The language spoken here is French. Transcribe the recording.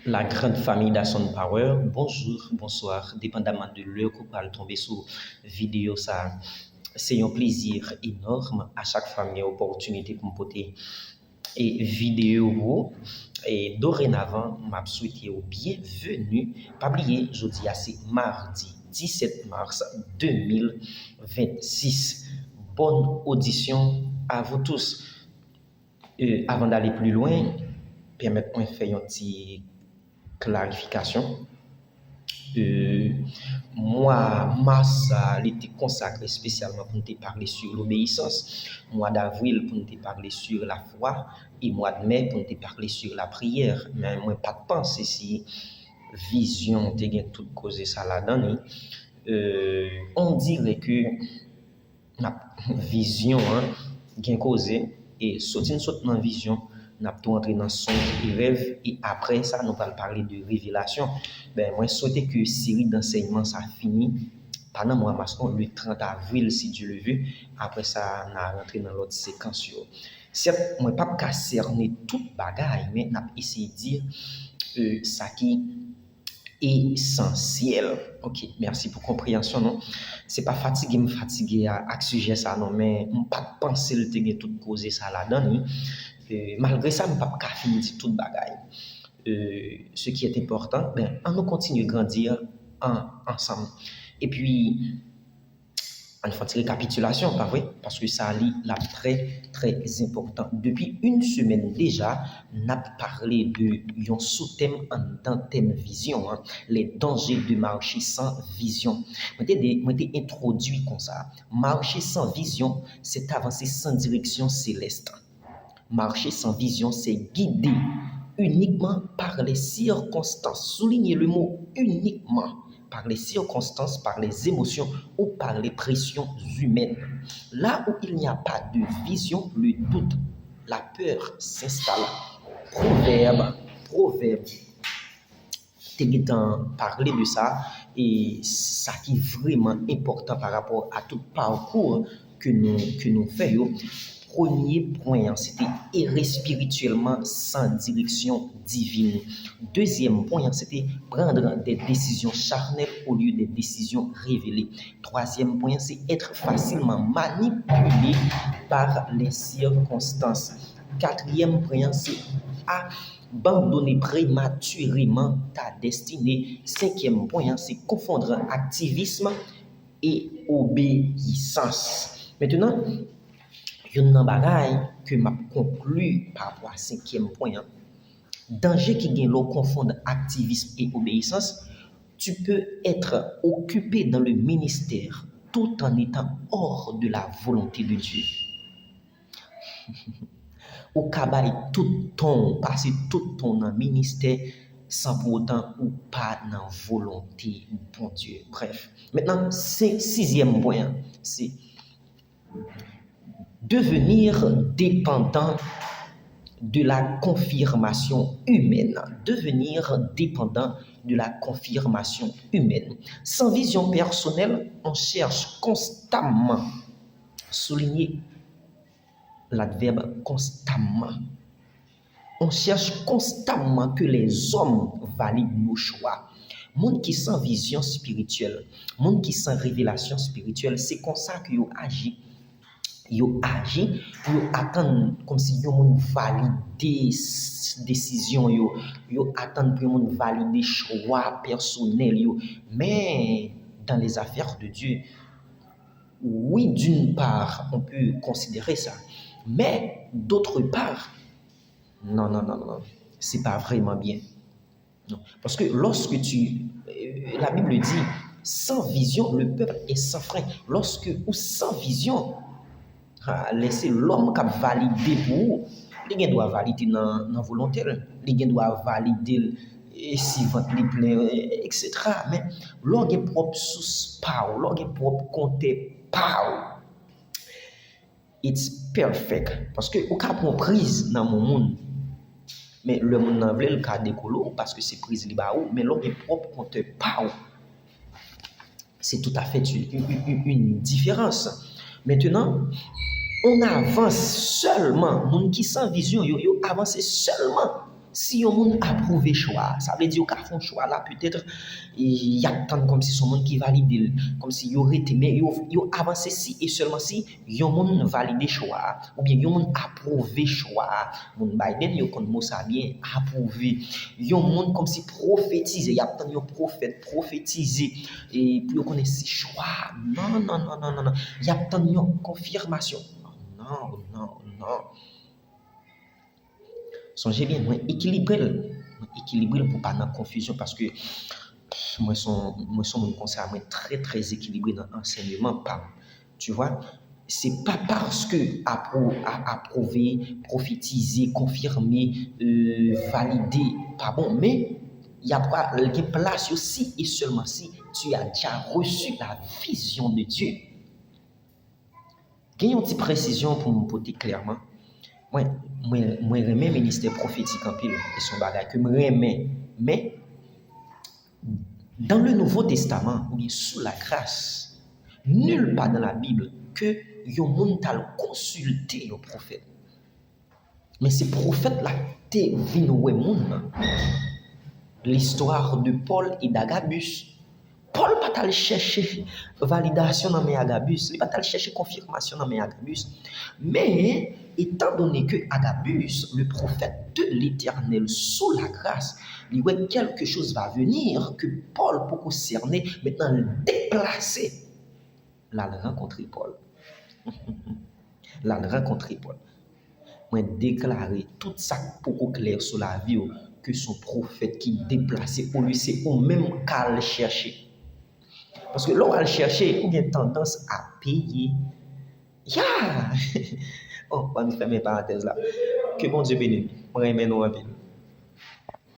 La grande famille d'Asson Power, bonjour, bonsoir, dépendamment de l'heure que vous allez tomber sur vidéo ça. C'est un plaisir énorme à chaque fois une opportunité pour me porter et vidéo et dorénavant m'a souhaité au bienvenue. Pas oublier, jeudi c'est mardi 17 mars 2026. Bonne audition à vous tous. Avant d'aller plus loin, permettez-moi de faire une petite clarification. Mois mars était consacré spécialement pour nous parler sur l'obéissance, mois d'avril pour nous parler sur la foi et mois de mai pour nous parler sur la prière. Mais moi pas de penser si vision te gen tout cause ça là-dedans. On dirait que la vision gen causé et sortir dans vision n'a tout entrer dans son rêve et après ça nous allons parler de révélation. Ben moi souhaite que série d'enseignement ça finit pendant mois mars le 30 avril si Dieu le veut. Après ça n'a rentré dans l'autre séquence. Certes moi pas qu'à cerner toute bagaille mais n'a essayé de dire ça qui essentiel. OK, merci pour compréhension non. C'est pas fatigué à sujet ça non mais on pas penser le te tout causer ça là-dedans. Malgré ça, je ne peux pas finir toute bagaille. Ce qui est important, on nous continue de grandir ensemble. Et puis, on fait une récapitulation, pas vrai? Parce que ça lit là très, très important. Depuis une semaine déjà, on a parlé de un sous-thème en thème vision, les dangers de marcher sans vision. Moi, j'ai introduit comme ça. Marcher sans vision, c'est avancer sans direction céleste. Marcher sans vision, c'est guider uniquement par les circonstances. Soulignez le mot uniquement par les circonstances, par les émotions ou par les pressions humaines. Là où il n'y a pas de vision, le doute, la peur s'installe. Proverbe, t'es parler de ça et ça qui est vraiment important par rapport à tout parcours que nous faisons. Premier point, c'était errer spirituellement sans direction divine. Deuxième point, c'était prendre des décisions charnelles au lieu des décisions révélées. Troisième point, c'est être facilement manipulé par les circonstances. Quatrième point, c'est abandonner prématurément ta destinée. Cinquième point, c'est confondre activisme et obéissance. Maintenant, il y a un bagage que m'a conclu par rapport à cinquième point. Danger qui gagne l'eau confondre activisme et obéissance. Tu peux être occupé dans le ministère tout en étant hors de la volonté de Dieu. Ou cabaret tout ton, passer tout ton ministère sans pour autant ou pas dans volonté bon Dieu. Bref. Maintenant, sixième point, c'est devenir dépendant de la confirmation humaine. Devenir dépendant de la confirmation humaine. Sans vision personnelle, on cherche constamment, souligner l'adverbe constamment. On cherche constamment que les hommes valident nos choix. Monde qui sans vision spirituelle, monde qui sans révélation spirituelle, c'est comme ça que vous agissez. Yo agi, yo attend comme si yo moun valider décision yo attend pour moun valider choix personnel yo. Mais dans les affaires de Dieu, oui, d'une part, on peut considérer ça, mais d'autre part, non, c'est pas vraiment bien. Non. Parce que lorsque la Bible dit, sans vision, le peuple est sans frein. Lorsque ou sans vision, laisser l'homme qui a validé pour vous, il doit valider dans volontaire, il doit valider si votre li plein, etc. Mais l'orgue propre sous power, l'orgue propre compte power. It's perfect. Parce que au cas pour prise dans mon monde, mais le monde n'a le cas décolo parce que c'est prise libre, mais l'orgue propre compte power. C'est tout à fait une différence. Maintenant, on avance seulement, monde qui sans vision, yo avance seulement Si yon moun approuve choix, ça veut dire qu'à font choix là, peut-être, il y a tant comme si son monde qui valide, comme si yon été, mais yon avance si et seulement si yon moun valide choix, ou bien yon moun approuve choix, moun Biden, yon kon mot ça bien, approuvé, yon moun comme si prophétisé, il y a tant yon prophète prophétisé, et puis yon connaît si choix, non, il y a tant yon confirmation, non. Songez bien, moi équilibré pour pas dans confusion parce que moi son mon conseil moi très équilibré dans l'enseignement pas. Tu vois, c'est pas parce que approuver, prophétiser, confirmer, valider pas bon, mais il y a pas une place aussi et seulement si tu as déjà reçu la vision de Dieu. Il y a une petite précision pour me porter clairement. Moi remets ministère prophétique en pile et son bagage que me remets, mais dans le Nouveau Testament ou bien sous la grâce, nulle part dans la Bible que yon moun tal consulter yon prophète. Mais ces prophètes là te vinn wè moun. L'histoire de Paul et d'Agabus. Paul pas allé chercher validation dans mes Agabus, il pas allé chercher confirmation dans mes Agabus. Mais étant donné que Agabus, le prophète de l'Éternel sous la grâce, il voit quelque chose va venir que Paul peut concerner, maintenant le déplacer. Là, il rencontrer Paul. Moi déclarer tout ça pour clair sur la vie que son prophète qui déplacé pour lui c'est au même qu'à le chercher. Parce que l'on va le chercher, il y a tendance à payer. Oh, on va nous faire mes parenthèses là. Que bon Dieu bénisse. Moi, je nous un peu.